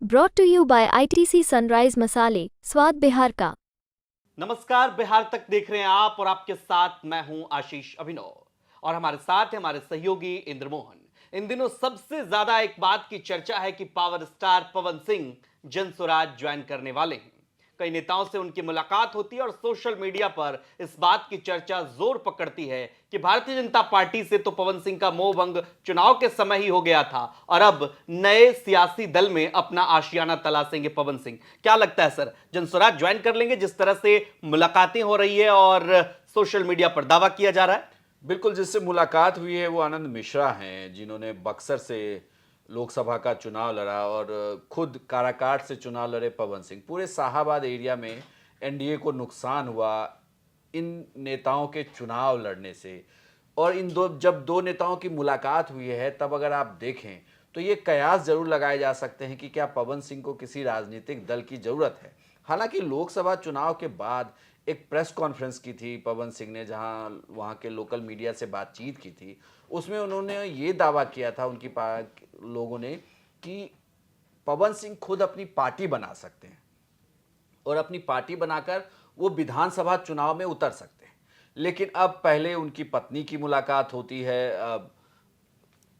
Brought to you by ITC Sunrise मसाले, स्वाद बिहार का। नमस्कार, बिहार तक देख रहे हैं आप और आपके साथ मैं हूं आशीष अभिनव और हमारे साथ है हमारे सहयोगी इंद्रमोहन। इन दिनों सबसे ज्यादा एक बात की चर्चा है कि power star Pawan Singh Jan Suraaj join करने वाले हैं। कई नेताओं से उनकी मुलाकात होती है और सोशल मीडिया पर इस बात की चर्चा जोर पकड़ती है कि भारतीय जनता पार्टी से तो पवन सिंह का मोहभंग चुनाव के समय ही हो गया था और अब नए सियासी दल में अपना आशियाना तलाशेंगे पवन सिंह। क्या लगता है सर, जनसुराज ज्वाइन कर लेंगे जिस तरह से मुलाकातें हो रही है और सोशल मीडिया पर दावा किया जा रहा है? बिल्कुल, जिससे मुलाकात हुई है वो आनंद मिश्रा हैं, जिन्होंने बक्सर से लोकसभा का चुनाव लड़ा और खुद काराकाट से चुनाव लड़े पवन सिंह। पूरे शाहाबाद एरिया में एनडीए को नुकसान हुआ इन नेताओं के चुनाव लड़ने से। और इन जब दो नेताओं की मुलाकात हुई है तब अगर आप देखें तो ये कयास जरूर लगाए जा सकते हैं कि क्या पवन सिंह को किसी राजनीतिक दल की ज़रूरत है। हालांकि लोकसभा चुनाव के बाद एक प्रेस कॉन्फ्रेंस की थी पवन सिंह ने, जहां वहां के लोकल मीडिया से बातचीत की थी। उसमें उन्होंने ये दावा किया था उनकी लोगों ने कि पवन सिंह खुद अपनी पार्टी बना सकते हैं और अपनी पार्टी बनाकर वो विधानसभा चुनाव में उतर सकते हैं। लेकिन अब पहले उनकी पत्नी की मुलाकात होती है,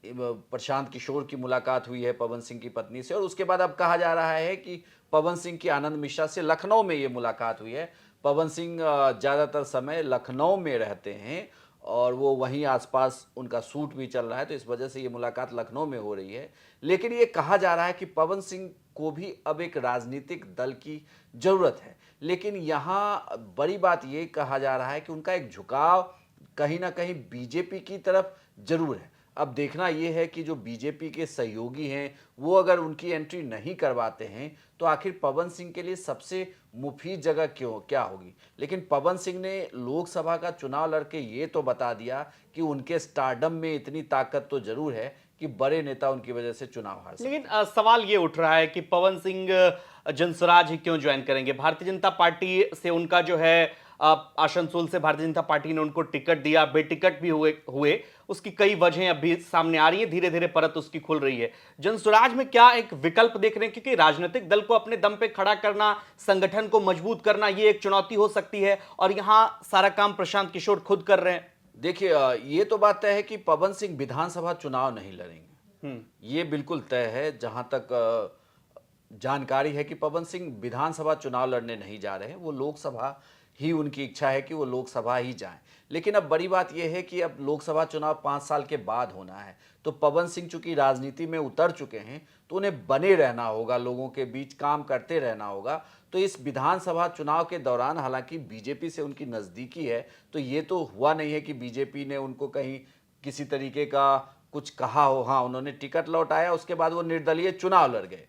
प्रशांत किशोर की मुलाकात हुई है पवन सिंह की पत्नी से, और उसके बाद अब कहा जा रहा है कि पवन सिंह की आनंद मिश्रा से लखनऊ में ये मुलाकात हुई है। पवन सिंह ज़्यादातर समय लखनऊ में रहते हैं और वो वहीं आसपास उनका सूट भी चल रहा है, तो इस वजह से ये मुलाकात लखनऊ में हो रही है। लेकिन ये कहा जा रहा है कि पवन सिंह को भी अब एक राजनीतिक दल की ज़रूरत है। लेकिन यहाँ बड़ी बात ये कहा जा रहा है कि उनका एक झुकाव कहीं ना कहीं बीजेपी की तरफ जरूर है। अब देखना यह है कि जो बीजेपी के सहयोगी हैं वो अगर उनकी एंट्री नहीं करवाते हैं तो आखिर पवन सिंह के लिए सबसे मुफीद जगह क्या होगी। लेकिन पवन सिंह ने लोकसभा का चुनाव लड़के ये तो बता दिया कि उनके स्टारडम में इतनी ताकत तो जरूर है कि बड़े नेता उनकी वजह से चुनाव हार सकते हैं। लेकिन सवाल ये उठ रहा है कि पवन सिंह जनसुराज ही क्यों ज्वाइन करेंगे? भारतीय जनता पार्टी से उनका जो है आसनसोल से भारतीय जनता पार्टी ने उनको टिकट दिया, बेटिकट भी हुए। उसकी कई वजहें अभी सामने आ रही है, धीरे धीरे परत उसकी खुल रही है। जनसुराज में क्या एक विकल्प देख रहे हैं? क्योंकि राजनीतिक दल को अपने दम पे खड़ा करना, संगठन को मजबूत करना, ये एक चुनौती हो सकती है और यहां सारा काम प्रशांत किशोर खुद कर रहे हैं। देखिए, ये तो बात तय है कि पवन सिंह विधानसभा चुनाव नहीं लड़ेंगे, ये बिल्कुल तय है। जहां तक जानकारी है कि पवन सिंह विधानसभा चुनाव लड़ने नहीं जा रहे हैं, वो लोकसभा ही उनकी इच्छा है कि वो लोकसभा ही जाएं। लेकिन अब बड़ी बात यह है कि अब लोकसभा चुनाव 5 साल के बाद होना है, तो पवन सिंह चूंकि राजनीति में उतर चुके हैं तो उन्हें बने रहना होगा, लोगों के बीच काम करते रहना होगा। तो इस विधानसभा चुनाव के दौरान हालांकि बीजेपी से उनकी नज़दीकी है, तो ये तो हुआ नहीं है कि बीजेपी ने उनको कहीं किसी तरीके का कुछ कहा हो। हाँ, उन्होंने टिकट लौटाया, उसके बाद वो निर्दलीय चुनाव लड़ गए।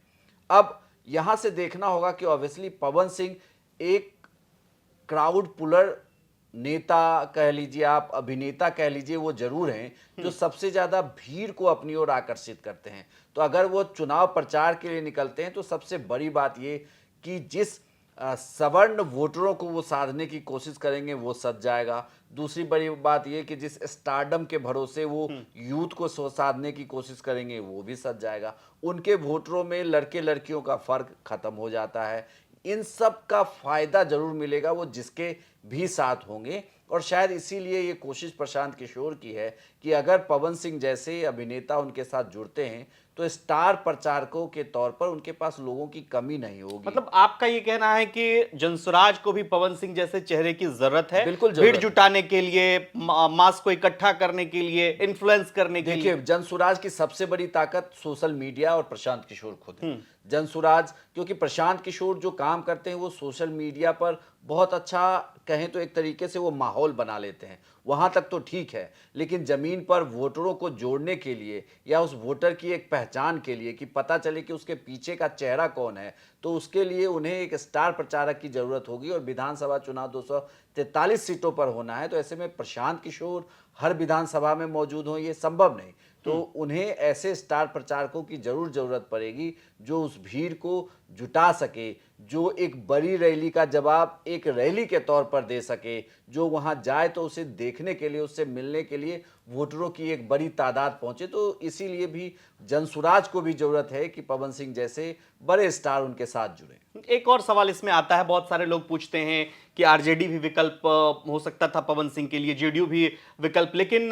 अब यहां से देखना होगा कि ऑब्वियसली पवन सिंह एक क्राउड पुलर नेता कह लीजिए, आप अभिनेता कह लीजिए, वो जरूर हैं जो सबसे ज्यादा भीड़ को अपनी ओर आकर्षित करते हैं। तो अगर वो चुनाव प्रचार के लिए निकलते हैं तो सबसे बड़ी बात ये कि जिस सवर्ण वोटरों को वो साधने की कोशिश करेंगे वो सज जाएगा। दूसरी बड़ी बात ये कि जिस स्टारडम के भरोसे वो यूथ को साधने की कोशिश करेंगे वो भी सज जाएगा। उनके वोटरों में लड़के लड़कियों का फर्क खत्म हो जाता है। इन सब का फायदा जरूर मिलेगा वो जिसके भी साथ होंगे, और शायद इसीलिए ये कोशिश प्रशांत किशोर की है कि अगर पवन सिंह जैसे अभिनेता उनके साथ जुड़ते हैं तो स्टार प्रचारकों के तौर पर उनके पास लोगों की कमी नहीं होगी। मतलब आपका ये कहना है कि जनसुराज को भी पवन सिंह जैसे चेहरे की जरूरत है, बिल्कुल भीड़ जुटाने के लिए, मास को इकट्ठा करने के लिए, इन्फ्लुएंस करने के लिए। देखिए, जनसुराज की सबसे बड़ी ताकत सोशल मीडिया और प्रशांत किशोर खुद है। जनसुराज, क्योंकि प्रशांत किशोर जो काम करते हैं वो सोशल मीडिया पर बहुत अच्छा, कहें तो एक तरीके से वो माहौल बना लेते हैं, वहां तक तो ठीक है। लेकिन जमीन पर वोटरों को जोड़ने के लिए या उस वोटर की एक पहचान के लिए कि पता चले कि उसके पीछे का चेहरा कौन है, तो उसके लिए उन्हें एक स्टार प्रचारक की जरूरत होगी। और विधानसभा चुनाव 243 सीटों पर होना है, तो ऐसे में प्रशांत किशोर हर विधानसभा में मौजूद हों ये संभव नहीं। तो उन्हें ऐसे स्टार प्रचारकों की जरूरत पड़ेगी जो उस भीड़ को जुटा सके, जो एक बड़ी रैली का जवाब एक रैली के तौर पर दे सके, जो वहां जाए तो उसे देखने के लिए, उससे मिलने के लिए वोटरों की एक बड़ी तादाद पहुंचे। तो इसीलिए भी जनसुराज को भी जरूरत है कि पवन सिंह जैसे बड़े स्टार उनके साथ जुड़े। एक और सवाल इसमें आता है, बहुत सारे लोग पूछते हैं कि आरजेडी भी विकल्प हो सकता था पवन सिंह के लिए, जेडीयू भी विकल्प, लेकिन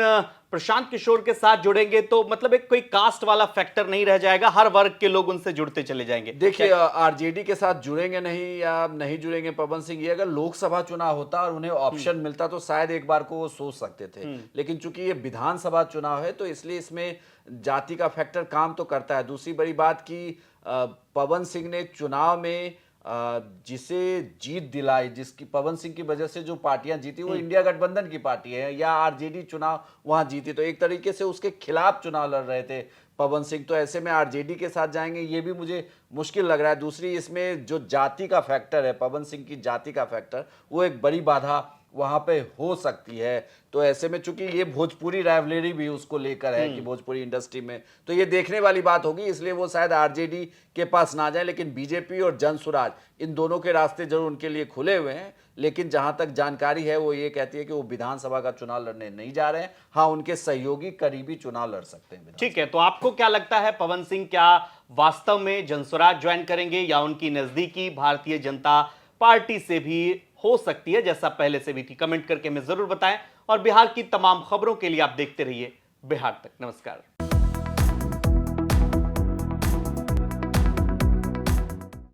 प्रशांत किशोर के साथ जुड़ेंगे तो मतलब एक कोई कास्ट वाला फैक्टर नहीं रह जाएगा, हर वर्ग के लोग उनसे जुड़ते चले जाएंगे। देखिए, आरजेडी के साथ जुड़ेंगे नहीं या नहीं जुड़ेंगे पवन सिंह, ये अगर लोकसभा चुनाव होता और उन्हें ऑप्शन मिलता तो शायद एक बार को वो सोच सकते थे, लेकिन चूंकि ये विधानसभा चुनाव है तो इसलिए इसमें जाति का फैक्टर काम तो करता है। दूसरी बड़ी बात कि पवन सिंह ने चुनाव में जिसे जीत दिलाई, जिसकी पवन सिंह की वजह से जो पार्टियां जीती वो इंडिया गठबंधन की पार्टी है, या आरजेडी चुनाव वहां जीती, तो एक तरीके से उसके खिलाफ चुनाव लड़ रहे थे पवन सिंह। तो ऐसे में आरजेडी के साथ जाएंगे ये भी मुझे मुश्किल लग रहा है। दूसरी, इसमें जो जाति का फैक्टर है, पवन सिंह की जाति का फैक्टर, वो एक बड़ी बाधा वहां पे हो सकती है। तो ऐसे में चूंकि ये भोजपुरी राइवलरी भी उसको लेकर है कि भोजपुरी इंडस्ट्री में, तो ये देखने वाली बात होगी, इसलिए वो शायद आरजेडी के पास ना जाए। लेकिन बीजेपी और जनसुराज, इन दोनों के रास्ते जरूर उनके लिए खुले हुए हैं, लेकिन जहां तक जानकारी है वो ये कहती है कि वो विधानसभा का चुनाव लड़ने नहीं जा रहे हैं। हाँ, उनके सहयोगी करीबी चुनाव लड़ सकते हैं। ठीक है, तो आपको क्या लगता है, पवन सिंह क्या वास्तव में जनसुराज ज्वाइन करेंगे या उनकी नजदीकी भारतीय जनता पार्टी से भी हो सकती है, जैसा पहले से भी थी? कमेंट करके हमें जरूर बताएं और बिहार की तमाम खबरों के लिए आप देखते रहिए बिहार तक। नमस्कार।